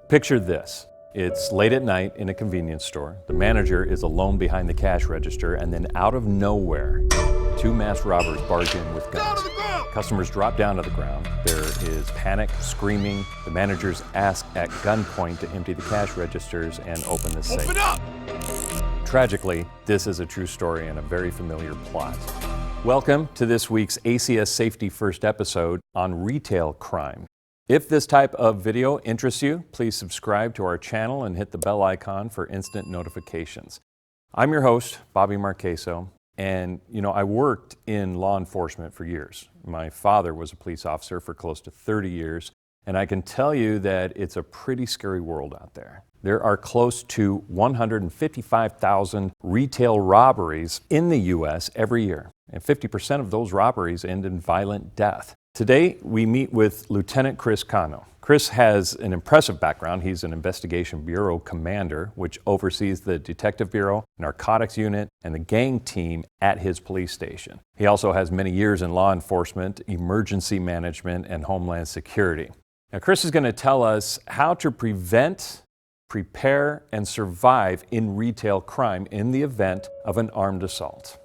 Picture this. It's late at night in a convenience store. The manager is alone behind the cash register, and then out of nowhere, two masked robbers barge in with guns. Customers drop down to the ground. There is panic, screaming. The managers ask at gunpoint to empty the cash registers and open the safe. Open up! Tragically, this is a true story and a very familiar plot. Welcome to this week's ACS Safety First episode on retail crime. If this type of video interests you, please subscribe to our channel and hit the bell icon for instant notifications. I'm your host, Bobby Marqueso, and I worked in law enforcement for years. My father was a police officer for close to 30 years, and I can tell you that it's a pretty scary world out there. There are close to 155,000 retail robberies in the U.S. every year, and 50% of those robberies end in violent death. Today, we meet with Lieutenant Chris Cano. Chris has an impressive background. He's an Investigation Bureau commander, which oversees the Detective Bureau, Narcotics Unit, and the gang team at his police station. He also has many years in law enforcement, emergency management, and homeland security. Now, Chris is going to tell us how to prevent, prepare, and survive in retail crime in the event of an armed assault.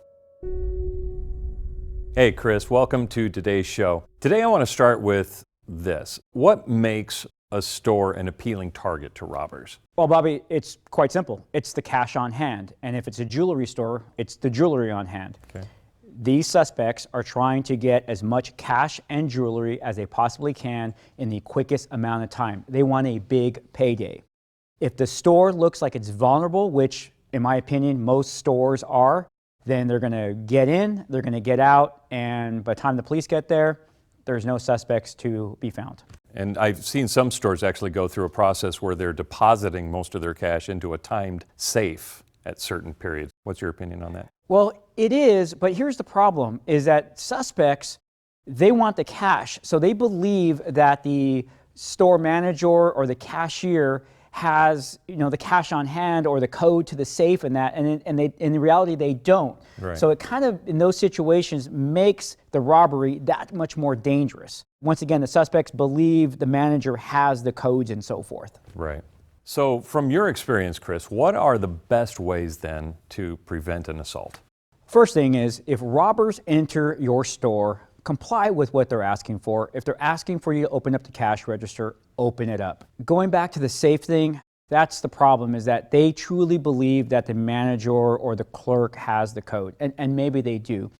Hey, Chris, welcome to today's show. Today I want to start with this. What makes a store an appealing target to robbers? Well, Bobby, it's quite simple. It's the cash on hand. And if it's a jewelry store, it's the jewelry on hand. Okay. These suspects are trying to get as much cash and jewelry as they possibly can in the quickest amount of time. They want a big payday. If the store looks like it's vulnerable, which in my opinion, most stores are, then they're going to get in, they're going to get out, and by the time the police get there, there's no suspects to be found. And I've seen some stores actually go through a process where they're depositing most of their cash into a timed safe at certain periods. What's your opinion on that? Well, it is, but here's the problem, is that suspects, they want the cash. So they believe that the store manager or the cashier has the cash on hand or the code to the safe and that, and they, in reality they don't. Right. So it kind of, in those situations, makes the robbery that much more dangerous. Once again, the suspects believe the manager has the codes and so forth. Right. So from your experience, Chris, what are the best ways then to prevent an assault? First thing is, if robbers enter your store, comply with what they're asking for. If they're asking for you to open up the cash register, open it up. Going back to the safe thing, that's the problem, is that they truly believe that the manager or the clerk has the code, and maybe they do,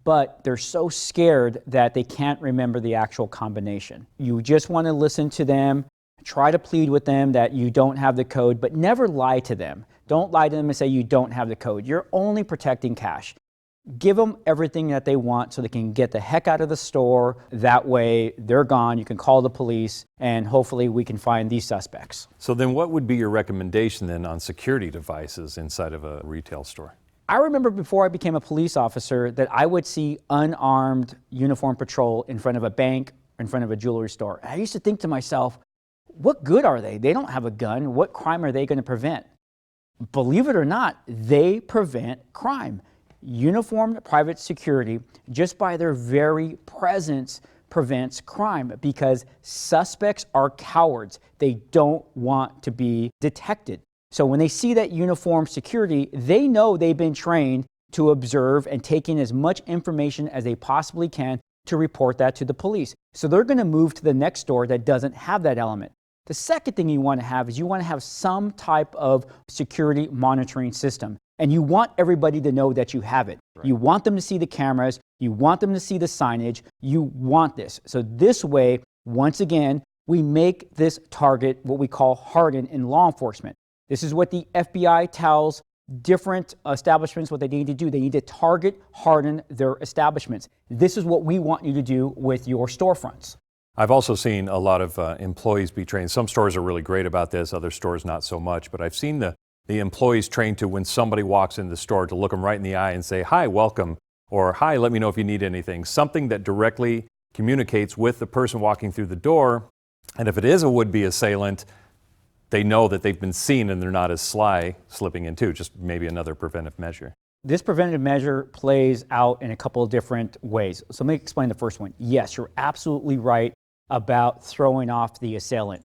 but they're so scared that they can't remember the actual combination. You just want to listen to them, try to plead with them that you don't have the code, but never lie to them. Don't lie to them and say you don't have the code. You're only protecting cash. Give them everything that they want so they can get the heck out of the store. That way they're gone. You can call the police and hopefully we can find these suspects. So then what would be your recommendation then on security devices inside of a retail store? I remember before I became a police officer that I would see unarmed uniform patrol in front of a bank, in front of a jewelry store. And I used to think to myself, what good are they? They don't have a gun. What crime are they going to prevent? Believe it or not, they prevent crime. Uniformed private security, just by their very presence, prevents crime because suspects are cowards. They don't want to be detected. So when they see that uniformed security, they know they've been trained to observe and take in as much information as they possibly can to report that to the police. So they're going to move to the next store that doesn't have that element. The second thing you want to have is you want to have some type of security monitoring system. And you want everybody to know that you have it. Right. You want them to see the cameras. You want them to see the signage. You want this. So this way, once again, we make this target what we call hardened in law enforcement. This is what the FBI tells different establishments what they need to do. They need to target harden their establishments. This is what we want you to do with your storefronts. I've also seen a lot of employees be trained. Some stores are really great about this, other stores not so much, but I've seen the employees trained to, when somebody walks in the store, to look them right in the eye and say, "Hi, welcome," or "Hi, let me know if you need anything." Something that directly communicates with the person walking through the door. And if it is a would-be assailant, they know that they've been seen and they're not as sly slipping in too. Just maybe another preventive measure. This preventative measure plays out in a couple of different ways. So let me explain the first one. Yes, you're absolutely right about throwing off the assailant.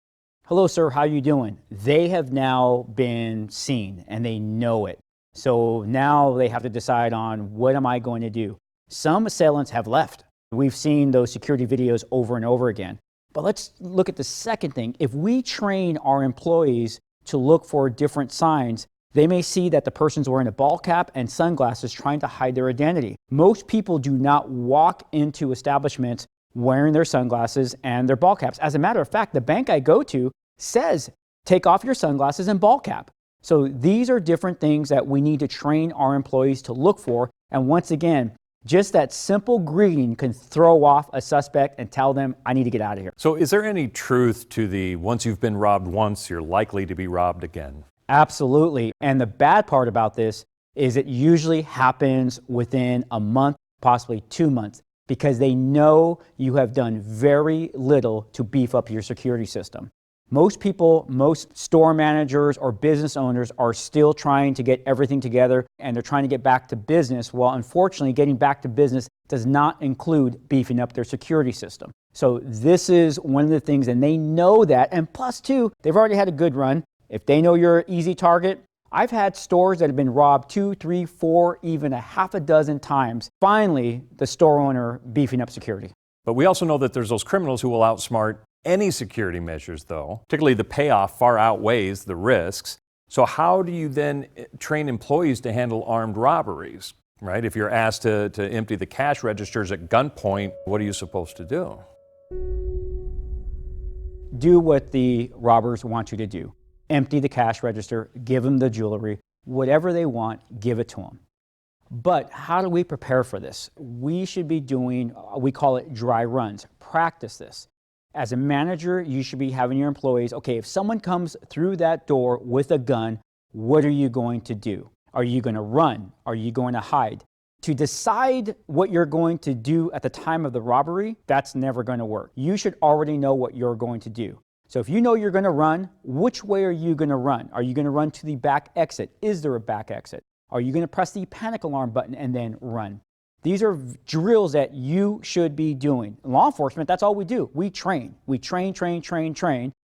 hello sir, how you doing? They have now been seen and they know it. So now they have to decide on, what am I going to do? Some assailants have left. We've seen those security videos over and over again. But let's look at the second thing. If we train our employees to look for different signs, they may see that the person's wearing a ball cap and sunglasses trying to hide their identity. Most people do not walk into establishments wearing their sunglasses and their ball caps. As a matter of fact, the bank I go to says, take off your sunglasses and ball cap. So these are different things that we need to train our employees to look for. And once again, just that simple greeting can throw off a suspect and tell them, I need to get out of here. So is there any truth to the once you've been robbed once, you're likely to be robbed again? Absolutely. And the bad part about this is it usually happens within a month, possibly 2 months, because they know you have done very little to beef up your security system. Most people, most store managers or business owners are still trying to get everything together and they're trying to get back to business. Well, unfortunately, getting back to business does not include beefing up their security system. So this is one of the things, and they know that. And plus two, they've already had a good run. If they know you're an easy target, I've had stores that have been robbed 2, 3, 4, even a half a dozen times. Finally, the store owner beefing up security. But we also know that there's those criminals who will outsmart any security measures, though. Particularly the payoff far outweighs the risks. So how do you then train employees to handle armed robberies, right? If you're asked to empty the cash registers at gunpoint, what are you supposed to do? Do what the robbers want you to do. Empty the cash register, give them the jewelry, whatever they want, give it to them. But how do we prepare for this? We should be doing, we call it dry runs. Practice this. As a manager, you should be having your employees, okay, if someone comes through that door with a gun, what are you going to do? Are you going to run? Are you going to hide? To decide what you're going to do at the time of the robbery, that's never going to work. You should already know what you're going to do. So if you know you're going to run, which way are you going to run? Are you going to run to the back exit? Is there a back exit? Are you going to press the panic alarm button and then run? These are drills that you should be doing. In law enforcement, that's all we do. We train. We train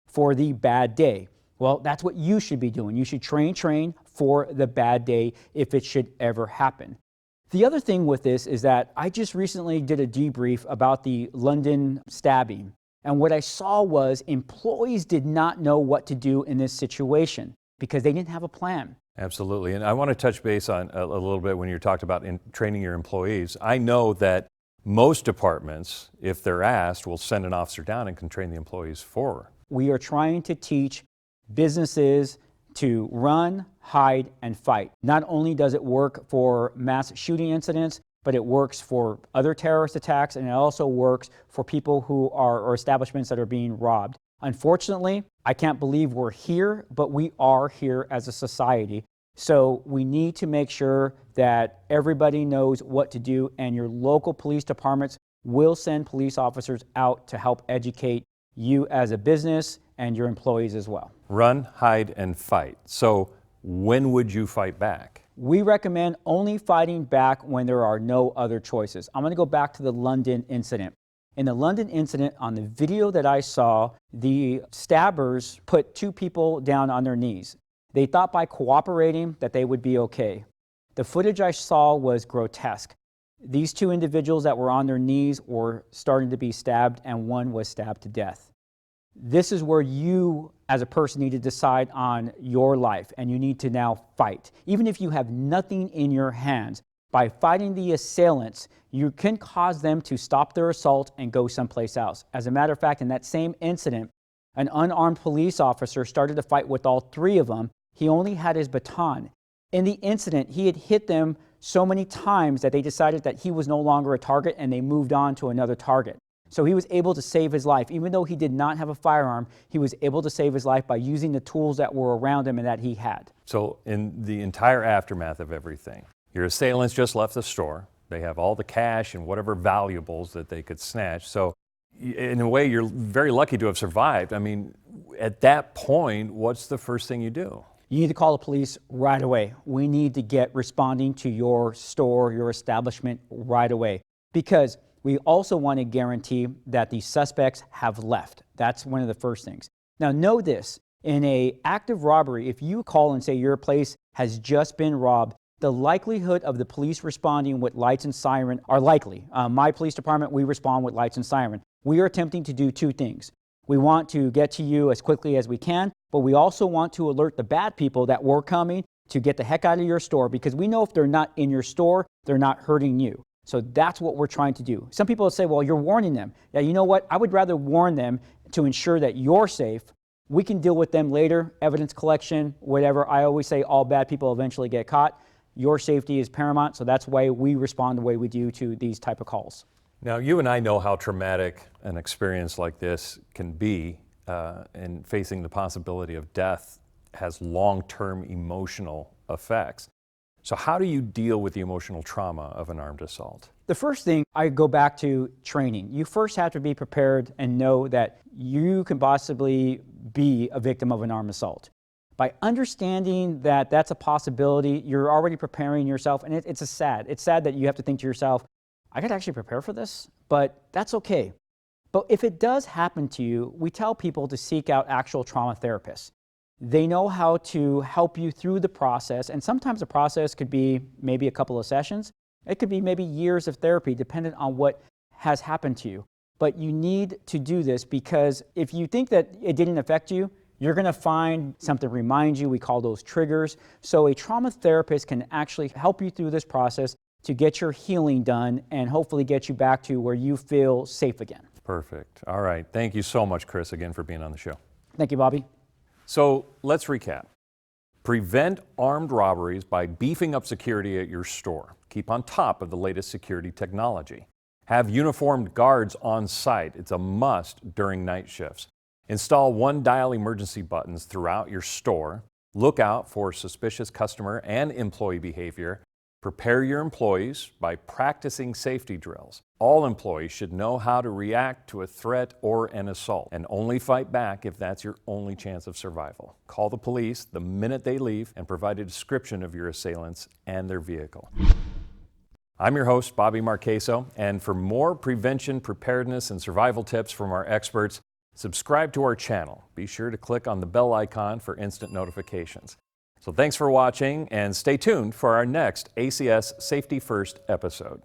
for the bad day. Well, that's what you should be doing. You should train for the bad day if it should ever happen. The other thing with this is that I just recently did a debrief about the London stabbing. And what I saw was employees did not know what to do in this situation because they didn't have a plan. Absolutely. And I want to touch base on a little bit when you talked about training your employees. I know that most departments, if they're asked, will send an officer down and can train the employees for. We are trying to teach businesses to run, hide, and fight. Not only does it work for mass shooting incidents, but it works for other terrorist attacks, and it also works for people who are, or establishments that are being robbed. Unfortunately, I can't believe we're here, but we are here as a society. So we need to make sure that everybody knows what to do, and your local police departments will send police officers out to help educate you as a business and your employees as well. Run, hide, and fight. So when would you fight back? We recommend only fighting back when there are no other choices. I'm going to go back to the London incident. In the London incident, on the video that I saw, the stabbers put 2 people down on their knees. They thought by cooperating that they would be okay. The footage I saw was grotesque. These 2 individuals that were on their knees were starting to be stabbed, and one was stabbed to death. This is where you, as a person, need to decide on your life, and you need to now fight. Even if you have nothing in your hands, by fighting the assailants, you can cause them to stop their assault and go someplace else. As a matter of fact, in that same incident, an unarmed police officer started to fight with all 3 of them. He only had his baton. In the incident, he had hit them so many times that they decided that he was no longer a target and they moved on to another target. So he was able to save his life. Even though he did not have a firearm, he was able to save his life by using the tools that were around him and that he had. So in the entire aftermath of everything, your assailants just left the store. They have all the cash and whatever valuables that they could snatch. So in a way, you're very lucky to have survived. I mean, at that point, what's the first thing you do? You need to call the police right away. We need to get responding to your store, your establishment right away, because we also want to guarantee that the suspects have left. That's one of the first things. Now know this, in an active robbery, if you call and say your place has just been robbed, the likelihood of the police responding with lights and siren are likely. My police department, we respond with lights and siren. We are attempting to do two things. We want to get to you as quickly as we can, but we also want to alert the bad people that we're coming to get the heck out of your store, because we know if they're not in your store, they're not hurting you. So that's what we're trying to do. Some people will say, well, you're warning them. Yeah, you know what? I would rather warn them to ensure that you're safe. We can deal with them later, evidence collection, whatever. I always say all bad people eventually get caught. Your safety is paramount, so that's why we respond the way we do to these type of calls. Now, you and I know how traumatic an experience like this can be, and facing the possibility of death has long-term emotional effects. So how do you deal with the emotional trauma of an armed assault? The first thing, I go back to training. You first have to be prepared and know that you can possibly be a victim of an armed assault. By understanding that that's a possibility, you're already preparing yourself, and it's sad. It's sad that you have to think to yourself, I got to actually prepare for this, but that's okay. But if it does happen to you, we tell people to seek out actual trauma therapists. They know how to help you through the process, and sometimes the process could be maybe a couple of sessions. It could be maybe years of therapy, dependent on what has happened to you. But you need to do this, because if you think that it didn't affect you, you're going to find something remind you. We call those triggers. So a trauma therapist can actually help you through this process to get your healing done and hopefully get you back to where you feel safe again. Perfect. All right. Thank you so much, Chris, again for being on the show. Thank you, Bobby. So let's recap. Prevent armed robberies by beefing up security at your store. Keep on top of the latest security technology. Have uniformed guards on site. It's a must during night shifts. Install one-dial emergency buttons throughout your store. Look out for suspicious customer and employee behavior. Prepare your employees by practicing safety drills. All employees should know how to react to a threat or an assault, and only fight back if that's your only chance of survival. Call the police the minute they leave and provide a description of your assailants and their vehicle. I'm your host, Bobby Marqueso, and for more prevention, preparedness, and survival tips from our experts, subscribe to our channel. Be sure to click on the bell icon for instant notifications. So thanks for watching, and stay tuned for our next ACS Safety First episode.